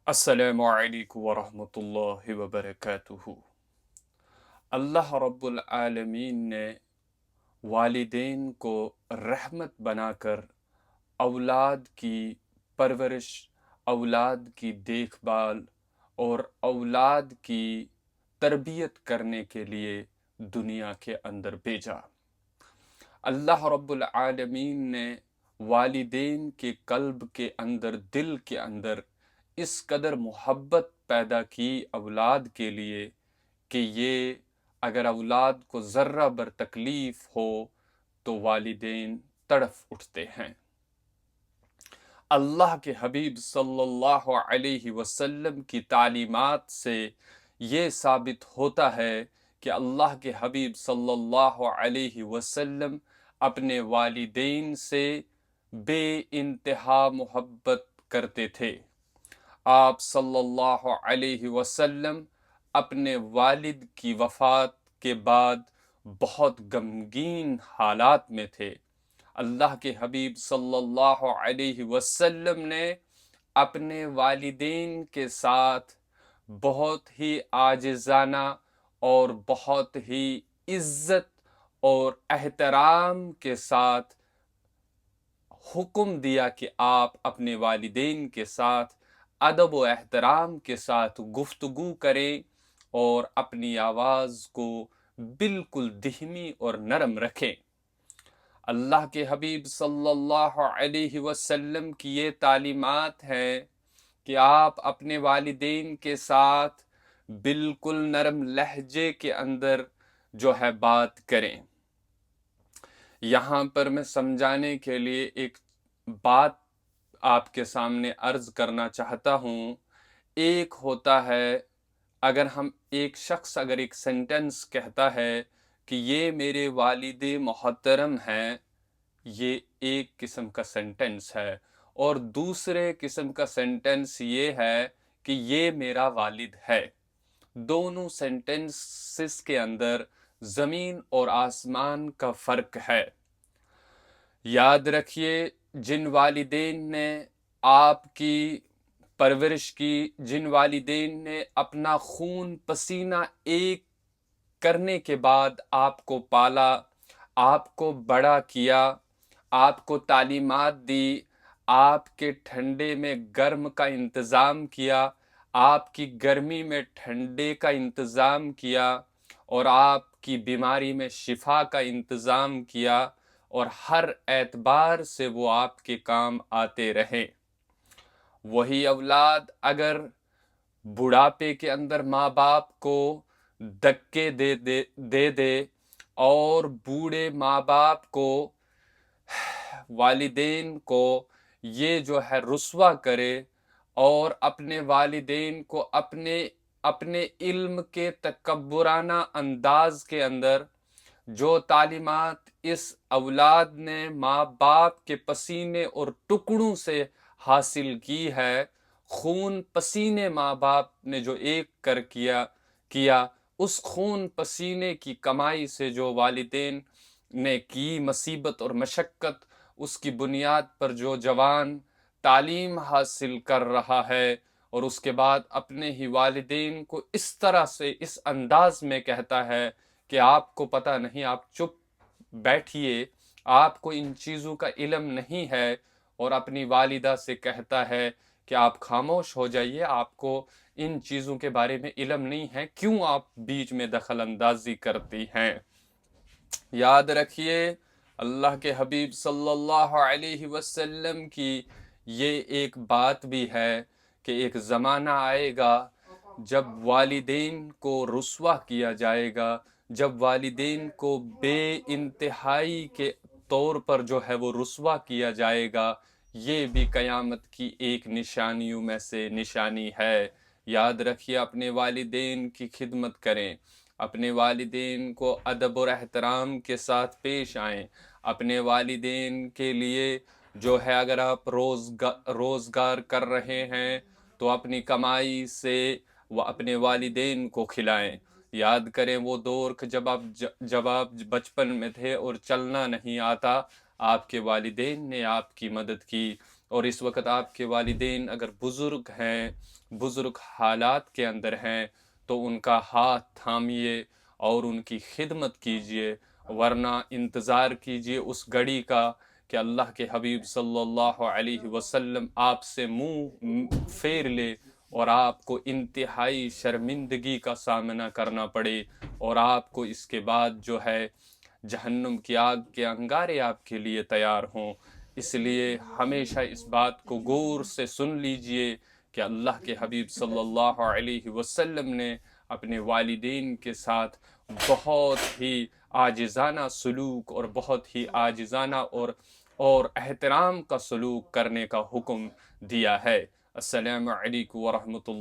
السلام علیکم ورحمۃ اللہ وبرکاتہ۔ اللہ رب العالمین نے والدین کو رحمت بنا کر اولاد کی پرورش، اولاد کی دیکھ بھال اور اولاد کی تربیت کرنے کے لیے دنیا کے اندر بھیجا۔ اللہ رب العالمین نے والدین کے قلب کے اندر، دل کے اندر اس قدر محبت پیدا کی اولاد کے لیے کہ یہ اگر اولاد کو ذرہ بر تکلیف ہو تو والدین تڑف اٹھتے ہیں۔ اللہ کے حبیب صلی اللہ علیہ وسلم کی تعلیمات سے یہ ثابت ہوتا ہے کہ اللہ کے حبیب صلی اللہ علیہ وسلم اپنے والدین سے بے انتہا محبت کرتے تھے۔ آپ صلی اللہ علیہ وسلم اپنے والد کی وفات کے بعد بہت غمگین حالات میں تھے۔ اللہ کے حبیب صلی اللہ علیہ وسلم نے اپنے والدین کے ساتھ بہت ہی عاجزانہ اور بہت ہی عزت اور احترام کے ساتھ حکم دیا کہ آپ اپنے والدین کے ساتھ ادب و احترام کے ساتھ گفتگو کریں اور اپنی آواز کو بالکل دھیمی اور نرم رکھیں۔ اللہ کے حبیب صلی اللہ علیہ وسلم کی یہ تعلیمات ہیں کہ آپ اپنے والدین کے ساتھ بالکل نرم لہجے کے اندر جو ہے بات کریں۔ یہاں پر میں سمجھانے کے لیے ایک بات آپ کے سامنے عرض کرنا چاہتا ہوں۔ ایک ہوتا ہے ایک شخص اگر ایک سینٹنس کہتا ہے کہ یہ میرے والد محترم ہیں، یہ ایک قسم کا سینٹنس ہے، اور دوسرے قسم کا سینٹنس یہ ہے کہ یہ میرا والد ہے۔ دونوں سینٹنسز کے اندر زمین اور آسمان کا فرق ہے۔ یاد رکھیے، جن والدین نے آپ کی پرورش کی، جن والدین نے اپنا خون پسینہ ایک کرنے کے بعد آپ کو پالا، آپ کو بڑا کیا، آپ کو تعلیمات دی، آپ کے ٹھنڈے میں گرم کا انتظام کیا، آپ کی گرمی میں ٹھنڈے کا انتظام کیا، اور آپ کی بیماری میں شفا کا انتظام کیا، اور ہر اعتبار سے وہ آپ کے کام آتے رہے۔ وہی اولاد اگر بڑھاپے کے اندر ماں باپ کو دھکے دے دے اور بوڑھے ماں باپ کو، والدین کو یہ جو ہے رسوا کرے، اور اپنے والدین کو اپنے علم کے تکبرانہ انداز کے اندر جو تعلیمات اس اولاد نے ماں باپ کے پسینے اور ٹکڑوں سے حاصل کی ہے، خون پسینے ماں باپ نے جو ایک کر کیا اس خون پسینے کی کمائی سے جو والدین نے کی مصیبت اور مشقت، اس کی بنیاد پر جو جوان تعلیم حاصل کر رہا ہے اور اس کے بعد اپنے ہی والدین کو اس طرح سے، اس انداز میں کہتا ہے کہ آپ کو پتہ نہیں، آپ چپ بیٹھیے، آپ کو ان چیزوں کا علم نہیں ہے، اور اپنی والدہ سے کہتا ہے کہ آپ خاموش ہو جائیے، آپ کو ان چیزوں کے بارے میں علم نہیں ہے، کیوں آپ بیچ میں دخل اندازی کرتی ہیں۔ یاد رکھیے، اللہ کے حبیب صلی اللہ علیہ وسلم کی یہ ایک بات بھی ہے کہ ایک زمانہ آئے گا جب والدین کو رسوا کیا جائے گا، جب والدین کو بے انتہائی کے طور پر جو ہے وہ رسوا کیا جائے گا۔ یہ بھی قیامت کی ایک نشانیوں میں سے نشانی ہے۔ یاد رکھیے، اپنے والدین کی خدمت کریں، اپنے والدین کو ادب اور احترام کے ساتھ پیش آئیں، اپنے والدین کے لیے جو ہے اگر آپ روزگار کر رہے ہیں تو اپنی کمائی سے وہ اپنے والدین کو کھلائیں۔ یاد کریں وہ دور جب آپ بچپن میں تھے اور چلنا نہیں آتا، آپ کے والدین نے آپ کی مدد کی اور اس وقت آپ کے والدین اگر بزرگ ہیں، بزرگ حالات کے اندر ہیں، تو ان کا ہاتھ تھامیے اور ان کی خدمت کیجیے، ورنہ انتظار کیجیے اس گھڑی کا کہ اللہ کے حبیب صلی اللہ علیہ وسلم آپ سے منہ پھیر لے اور آپ کو انتہائی شرمندگی کا سامنا کرنا پڑے، اور آپ کو اس کے بعد جو ہے جہنم کی آگ کے انگارے آپ کے لیے تیار ہوں۔ اس لیے ہمیشہ اس بات کو غور سے سن لیجئے کہ اللہ کے حبیب صلی اللہ علیہ وسلم نے اپنے والدین کے ساتھ بہت ہی عاجزانہ سلوک اور بہت ہی عاجزانہ اور احترام کا سلوک کرنے کا حکم دیا ہے۔ السلام علیکم ورحمۃ اللہ۔